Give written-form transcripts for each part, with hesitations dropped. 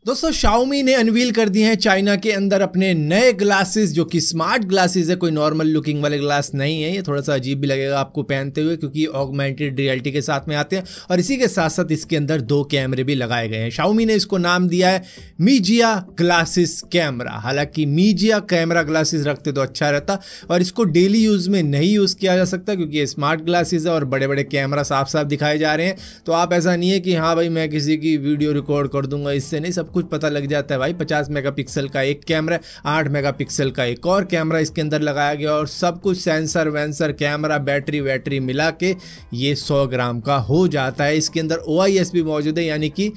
दोस्तों Xiaomi ने unveil कर दिए हैं चाइना के अंदर अपने नए ग्लासेस, जो कि स्मार्ट ग्लासेस है, कोई नॉर्मल लुकिंग वाले ग्लास नहीं है। ये थोड़ा सा अजीब भी लगेगा आपको पहनते हुए, क्योंकि ऑगमेंटेड रियलिटी के साथ में आते हैं और इसी के साथ साथ इसके अंदर 2 कैमरे भी लगाए गए हैं। Xiaomi ने इसको नाम दिया है मीजिया ग्लासेस कैमरा। हालांकि मीजिया कैमरा ग्लासेस रखते तो अच्छा रहता और इसको डेली यूज में नहीं यूज किया जा सकता, क्योंकि ये स्मार्ट ग्लासेस है और बड़े बड़े कैमरा साफ साफ दिखाए जा रहे हैं। तो आप ऐसा नहीं है कि हाँ भाई मैं किसी की वीडियो रिकॉर्ड कर दूंगा, इससे नहीं, सब कुछ पता लग जाता है भाई। 50 मेगापिक्सल का एक कैमरा, 8 मेगापिक्सल का एक और कैमरा इसके अंदर लगाया गया और सब कुछ सेंसर वेंसर कैमरा बैटरी मिला के ये 100 ग्राम का हो जाता है। इसके अंदर OIS भी मौजूद है, यानी कि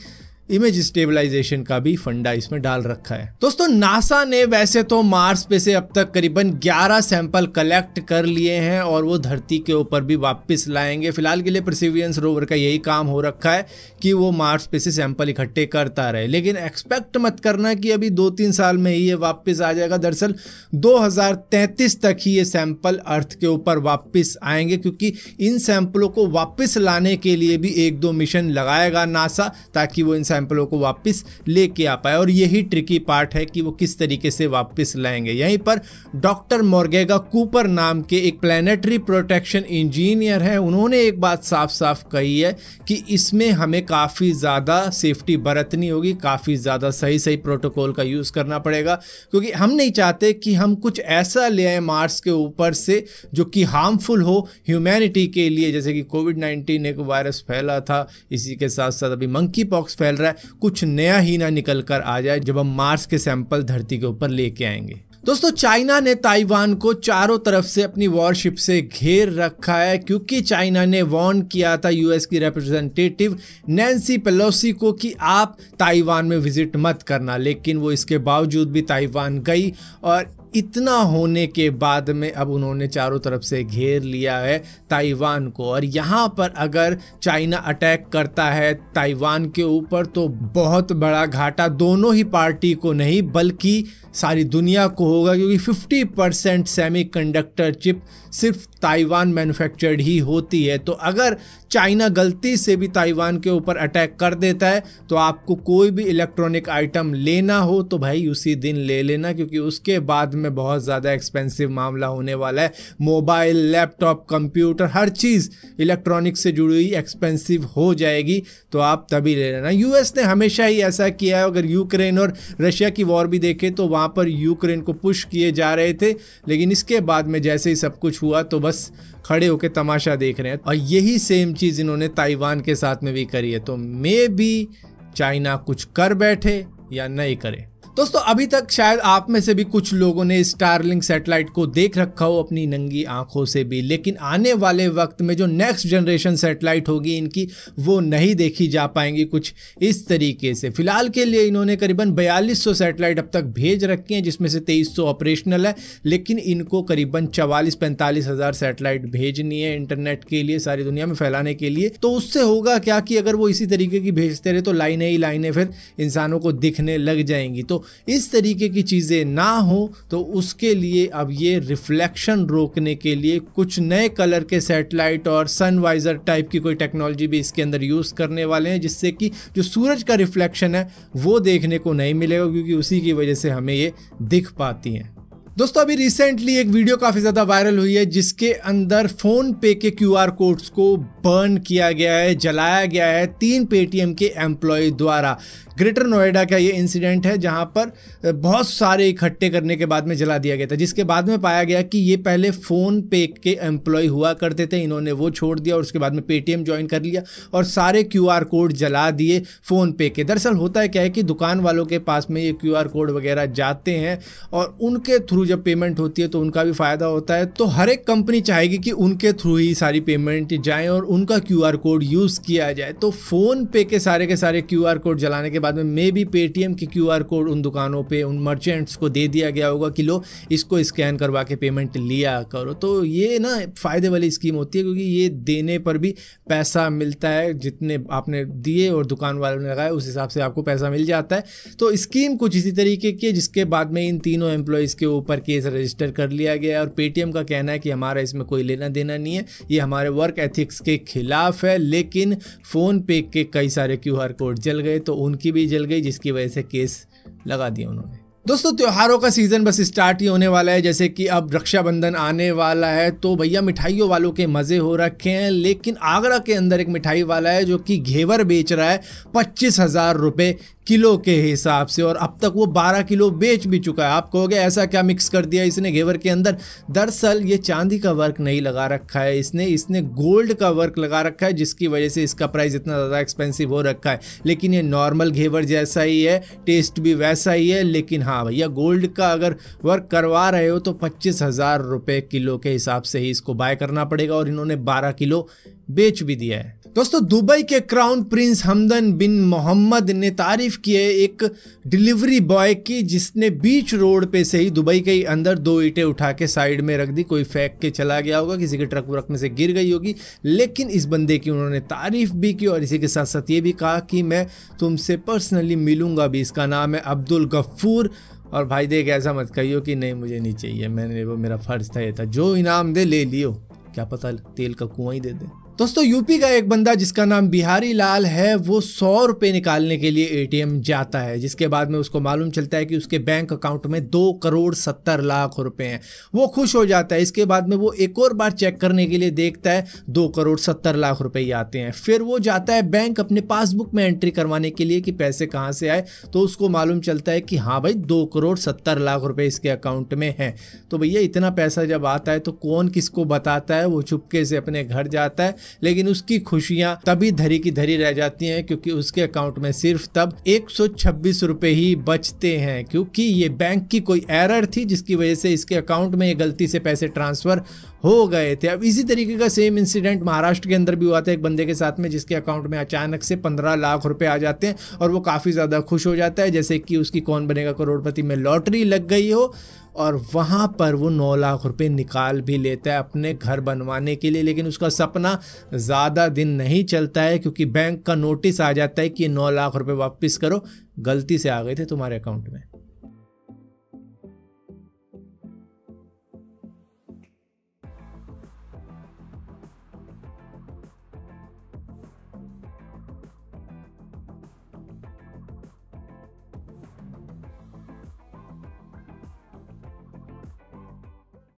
इमेज स्टेबलाइजेशन का भी फंडा इसमें डाल रखा है। दोस्तों नासा ने वैसे तो मार्स पे से अब तक करीबन 11 सैंपल कलेक्ट कर लिए हैं और वो धरती के ऊपर भी वापस लाएंगे। फिलहाल के लिए परसिवियरेंस रोवर का यही काम हो रखा है कि वो मार्स पे से सैंपल इकट्ठे करता रहे, लेकिन एक्सपेक्ट मत करना कि अभी 2-3 साल में ही ये वापस आ जाएगा। दरअसल 2033 तक ही ये सैंपल अर्थ के ऊपर वापस आएंगे, क्योंकि इन सैंपलों को वापस लाने के लिए भी 1-2 मिशन लगाएगा नासा, ताकि वो इन सैंपलों को वापस लेके आ पाए। और यही ट्रिकी पार्ट है कि वो किस तरीके से वापस लाएंगे। यहीं पर डॉक्टर मोर्गेगा कूपर नाम के एक प्लैनेटरी प्रोटेक्शन इंजीनियर हैं, उन्होंने एक बात साफ साफ कही है कि इसमें हमें काफ़ी ज़्यादा सेफ्टी बरतनी होगी, काफ़ी ज़्यादा सही प्रोटोकॉल का यूज़ करना पड़ेगा, क्योंकि हम नहीं चाहते कि हम कुछ ऐसा ले आए मार्स के ऊपर से जो कि हार्मफुल हो ह्यूमैनिटी के लिए। जैसे कि कोविड-19 एक वायरस फैला था, इसी के साथ साथ अभी मंकी पॉक्स फैल रहा है, कुछ नया ही ना निकल कर आ जाए जब हम मार्स के सैंपल धरती के ऊपर लेके आएंगे। दोस्तों चाइना ने ताइवान को चारों तरफ से अपनी वॉरशिप से घेर रखा है, क्योंकि चाइना ने वार्न किया था यूएस की रिप्रेजेंटेटिव नैन्सी पेलोसी को कि आप ताइवान में विजिट मत करना, लेकिन वो इसके बावजूद भी ताइवान गई और इतना होने के बाद में अब उन्होंने चारों तरफ से घेर लिया है ताइवान को। और यहाँ पर अगर चाइना अटैक करता है ताइवान के ऊपर तो बहुत बड़ा घाटा दोनों ही पार्टी को नहीं बल्कि सारी दुनिया को होगा, क्योंकि 50% सेमीकंडक्टर चिप सिर्फ ताइवान मैन्युफैक्चर्ड ही होती है। तो अगर चाइना गलती से भी ताइवान के ऊपर अटैक कर देता है तो आपको कोई भी इलेक्ट्रॉनिक आइटम लेना हो तो भाई उसी दिन ले लेना, क्योंकि उसके बाद में बहुत ज़्यादा एक्सपेंसिव मामला होने वाला है। मोबाइल, लैपटॉप, कंप्यूटर, हर चीज़ इलेक्ट्रॉनिक से जुड़ी हुई एक्सपेंसिव हो जाएगी, तो आप तभी ले लेना। यूएस ने हमेशा ही ऐसा किया है। अगर यूक्रेन और रशिया की वॉर भी देखें तो वहाँ पर यूक्रेन को पुश किए जा रहे थे, लेकिन इसके बाद में जैसे ही सब कुछ हुआ तो बस खड़े होकर तमाशा देख रहे हैं। और यही सेम चीज़ इन्होंने ताइवान के साथ में भी करी है। तो मे बी चाइना कुछ कर बैठे या नहीं करे। दोस्तों अभी तक शायद आप में से भी कुछ लोगों ने स्टारलिंक सैटेलाइट को देख रखा हो अपनी नंगी आंखों से भी, लेकिन आने वाले वक्त में जो नेक्स्ट जनरेशन सैटेलाइट होगी इनकी, वो नहीं देखी जा पाएंगी कुछ इस तरीके से। फिलहाल के लिए इन्होंने करीबन 4200 सैटेलाइट अब तक भेज रखी हैं, जिसमें से 2300 ऑपरेशनल है, लेकिन इनको करीबन 44-45 हज़ार सैटेलाइट भेजनी है इंटरनेट के लिए, सारी दुनिया में फैलाने के लिए। तो उससे होगा क्या कि अगर वो इसी तरीके की भेजते रहे तो लाइनें ही लाइनें फिर इंसानों को दिखने लग जाएंगी। तो इस तरीके की चीज़ें ना हो तो उसके लिए अब ये रिफ्लेक्शन रोकने के लिए कुछ नए कलर के सैटेलाइट और सनवाइजर टाइप की कोई टेक्नोलॉजी भी इसके अंदर यूज़ करने वाले हैं, जिससे कि जो सूरज का रिफ्लेक्शन है वो देखने को नहीं मिलेगा, क्योंकि उसी की वजह से हमें ये दिख पाती हैं। दोस्तों अभी रिसेंटली एक वीडियो काफ़ी ज़्यादा वायरल हुई है, जिसके अंदर फ़ोन पे के QR कोड्स को बर्न किया गया है, जलाया गया है 3 पेटीएम के एम्प्लॉय द्वारा। ग्रेटर नोएडा का ये इंसिडेंट है, जहां पर बहुत सारे इकट्ठे करने के बाद में जला दिया गया था, जिसके बाद में पाया गया कि ये पहले फ़ोन पे के एम्प्लॉय हुआ करते थे, इन्होंने वो छोड़ दिया और उसके बाद में पेटीएम ज्वाइन कर लिया और सारे QR कोड जला दिए फ़ोन पे के। दरअसल होता है क्या है कि दुकान वालों के पास में ये QR कोड वगैरह जाते हैं और उनके थ्रू जब पेमेंट होती है तो उनका भी फ़ायदा होता है। तो हर एक कंपनी चाहेगी कि उनके थ्रू ही सारी पेमेंट जाए और उनका QR कोड यूज़ किया जाए। तो फ़ोन पे के सारे QR कोड जलाने के बाद में मे बी पेटीएम के QR कोड उन दुकानों पे उन मर्चेंट्स को दे दिया गया होगा कि लो इसको स्कैन करवा के पेमेंट लिया करो। तो ये ना फ़ायदे वाली स्कीम होती है, क्योंकि ये देने पर भी पैसा मिलता है, जितने आपने दिए और दुकान वालों ने लगाए उस हिसाब से आपको पैसा मिल जाता है। तो स्कीम कुछ इसी तरीके की है, जिसके बाद में इन तीनों एम्प्लॉयज़ के ऊपर केस रजिस्टर कर लिया गया और पेटीएम का कहना है कि हमारा इसमें कोई लेना देना नहीं है, ये हमारे वर्क एथिक्स के खिलाफ है। लेकिन फ़ोन पे के कई सारे QR कोड जल गए तो उनकी भी भी जल गई, जिसकी वजह से केस लगा दिया उन्होंने। दोस्तों त्योहारों का सीज़न बस स्टार्ट ही होने वाला है, जैसे कि अब रक्षाबंधन आने वाला है, तो भैया मिठाइयों वालों के मज़े हो रखे हैं। लेकिन आगरा के अंदर एक मिठाई वाला है जो कि घेवर बेच रहा है 25,000 रुपये किलो के हिसाब से, और अब तक वो 12 किलो बेच भी चुका है। आप कहोगे ऐसा क्या मिक्स कर दिया इसने घेवर के अंदर? दरअसल ये चांदी का वर्क नहीं लगा रखा है इसने गोल्ड का वर्क लगा रखा है, जिसकी वजह से इसका प्राइस इतना ज़्यादा एक्सपेंसिव हो रखा है। लेकिन ये नॉर्मल घेवर जैसा ही है, टेस्ट भी वैसा ही है। लेकिन हाँ भैया, गोल्ड का अगर वर्क करवा रहे हो तो 25,000 रुपये किलो के हिसाब से ही इसको बाय करना पड़ेगा, और इन्होंने 12 किलो बेच भी दिया है। दोस्तों दुबई के क्राउन प्रिंस हमदन बिन मोहम्मद ने तारीफ की है एक डिलीवरी बॉय की, जिसने बीच रोड पे से ही दुबई के अंदर 2 ईंटें उठा के साइड में रख दी। कोई फेंक के चला गया होगा, किसी के ट्रक व्रक में से गिर गई होगी, लेकिन इस बंदे की उन्होंने तारीफ भी की और इसी के साथ साथ ये भी कहा कि मैं तुमसे पर्सनली मिलूंगा भी। इसका नाम है अब्दुल गफ्फूर। और भाई देख, ऐसा मत कहियो कि नहीं मुझे नहीं चाहिए, वो मेरा फर्ज था, ये था, जो इनाम दे ले लियो, क्या पता तेल का कुआं ही दे दे। दोस्तों यूपी का एक बंदा जिसका नाम बिहारी लाल है, वो 100 रुपये निकालने के लिए एटीएम जाता है, जिसके बाद में उसको मालूम चलता है कि उसके बैंक अकाउंट में 2,70,00,000 रुपए हैं। वो खुश हो जाता है। इसके बाद में वो एक और बार चेक करने के लिए देखता है, 2,70,00,000 रुपए ही आते हैं। फिर वो जाता है बैंक अपने पासबुक में एंट्री करवाने के लिए कि पैसे कहाँ से आए, तो उसको मालूम चलता है कि हाँ भाई 2,70,00,000 रुपए इसके अकाउंट में है। तो भैया इतना पैसा जब आता है तो कौन किसको बताता है? वो चुपके से अपने घर जाता है, लेकिन उसकी खुशियां तभी धरी की धरी रह जाती हैं क्योंकि उसके अकाउंट में सिर्फ तब 126 रुपए ही बचते हैं, क्योंकि ये बैंक की कोई एरर थी जिसकी वजह से इसके अकाउंट में गलती से पैसे ट्रांसफर हो गए थे। अब इसी तरीके का सेम इंसिडेंट महाराष्ट्र के अंदर भी हुआ था एक बंदे के साथ में, जिसके अकाउंट में अचानक से 15 लाख रुपए आ जाते हैं और वो काफ़ी ज़्यादा खुश हो जाता है, जैसे कि उसकी कौन बनेगा करोड़पति में लॉटरी लग गई हो, और वहाँ पर वो 9 लाख रुपए निकाल भी लेता है अपने घर बनवाने के लिए। लेकिन उसका सपना ज़्यादा दिन नहीं चलता है, क्योंकि बैंक का नोटिस आ जाता है कि 9 लाख रुपए वापस करो, गलती से आ गए थे तुम्हारे अकाउंट में।